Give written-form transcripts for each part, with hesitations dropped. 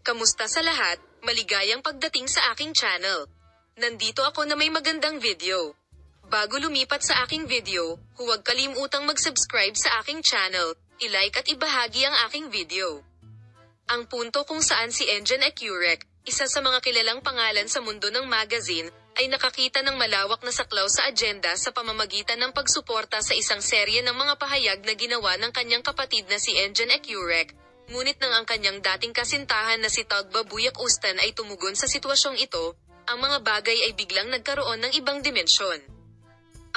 Kamusta sa lahat? Maligayang pagdating sa aking channel. Nandito ako na may magandang video. Bago lumipat sa aking video, huwag kalimutang mag-subscribe sa aking channel, i-like at ibahagi ang aking video. Ang punto kung saan si Engine Accurek, isa sa mga kilalang pangalan sa mundo ng magazine, ay nakakita ng malawak na saklaw sa agenda sa pamamagitan ng pagsuporta sa isang serye ng mga pahayag na ginawa ng kanyang kapatid na si Engine Accurek. Ngunit nang ang kanyang dating kasintahan na si Tagba Buyak Ustan ay tumugon sa sitwasyong ito, ang mga bagay ay biglang nagkaroon ng ibang dimensyon.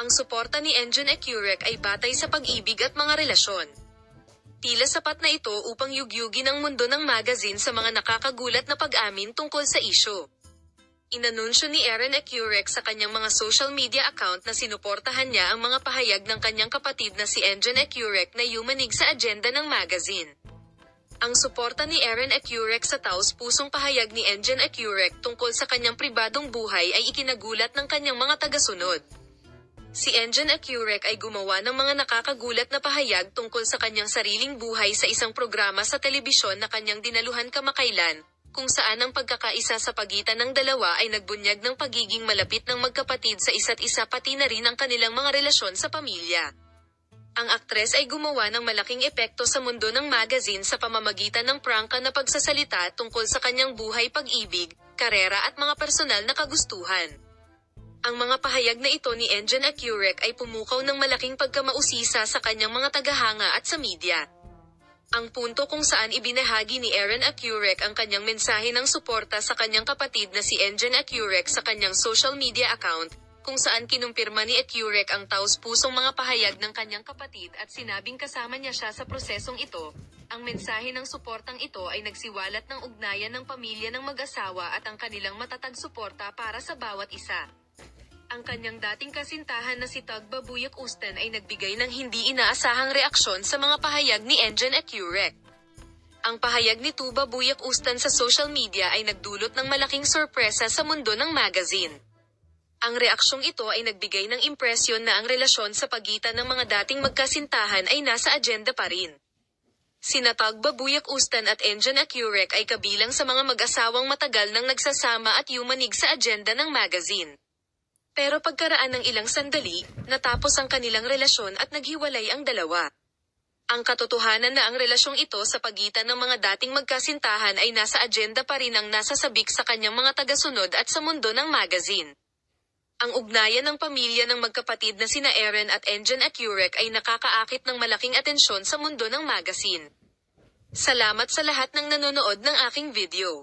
Ang suporta ni Engine Accurek ay batay sa pag-ibig at mga relasyon. Tila sapat na ito upang yugyugin ang mundo ng magazine sa mga nakakagulat na pag-amin tungkol sa isyu. Inanunsyo ni Aaron Accurek sa kanyang mga social media account na sinuportahan niya ang mga pahayag ng kanyang kapatid na si Engine Accurek na yumanig sa agenda ng magazine. Ang suporta ni Aaron Accurek sa taos-pusong pahayag ni Engine Accurek tungkol sa kanyang pribadong buhay ay ikinagulat ng kanyang mga tagasunod. Si Engine Accurek ay gumawa ng mga nakakagulat na pahayag tungkol sa kanyang sariling buhay sa isang programa sa telebisyon na kanyang dinaluhan kamakailan, kung saan ang pagkakaisa sa pagitan ng dalawa ay nagbunyag ng pagiging malapit ng magkapatid sa isa't isa pati na rin ang kanilang mga relasyon sa pamilya. Ang aktres ay gumawa ng malaking epekto sa mundo ng magazine sa pamamagitan ng prangka na pagsasalita tungkol sa kanyang buhay, pag-ibig, karera at mga personal na kagustuhan. Ang mga pahayag na ito ni Engine Accurek ay pumukaw ng malaking pagkamausisa sa kanyang mga tagahanga at sa media. Ang punto kung saan ibinahagi ni Aaron Accurek ang kanyang mensahe ng suporta sa kanyang kapatid na si Engine Accurek sa kanyang social media account, kung saan kinumpirma ni Accurek ang taos-pusong mga pahayag ng kanyang kapatid at sinabing kasama niya siya sa prosesong ito. Ang mensahe ng suportang ito ay nagsiwalat ng ugnayan ng pamilya ng mag-asawa at ang kanilang matatag suporta para sa bawat isa. Ang kanyang dating kasintahan na si Tagba Buyak Ustan ay nagbigay ng hindi inaasahang reaksyon sa mga pahayag ni Engine Accurek. Ang pahayag ni Tuba Buyak Ustan sa social media ay nagdulot ng malaking sorpresa sa mundo ng magazine. Ang reaksyong ito ay nagbigay ng impresyon na ang relasyon sa pagitan ng mga dating magkasintahan ay nasa agenda pa rin. Sina Tagba Buyak Ustan at Engine Accurek ay kabilang sa mga mag-asawang matagal nang nagsasama at yumanig sa agenda ng magazine. Pero pagkaraan ng ilang sandali, natapos ang kanilang relasyon at naghiwalay ang dalawa. Ang katotohanan na ang relasyong ito sa pagitan ng mga dating magkasintahan ay nasa agenda pa rin ang nasasabik sa kanyang mga tagasunod at sa mundo ng magazine. Ang ugnayan ng pamilya ng magkapatid na sina Aaron at Engine Accurek ay nakakaakit ng malaking atensyon sa mundo ng magazine. Salamat sa lahat ng nanonood ng aking video.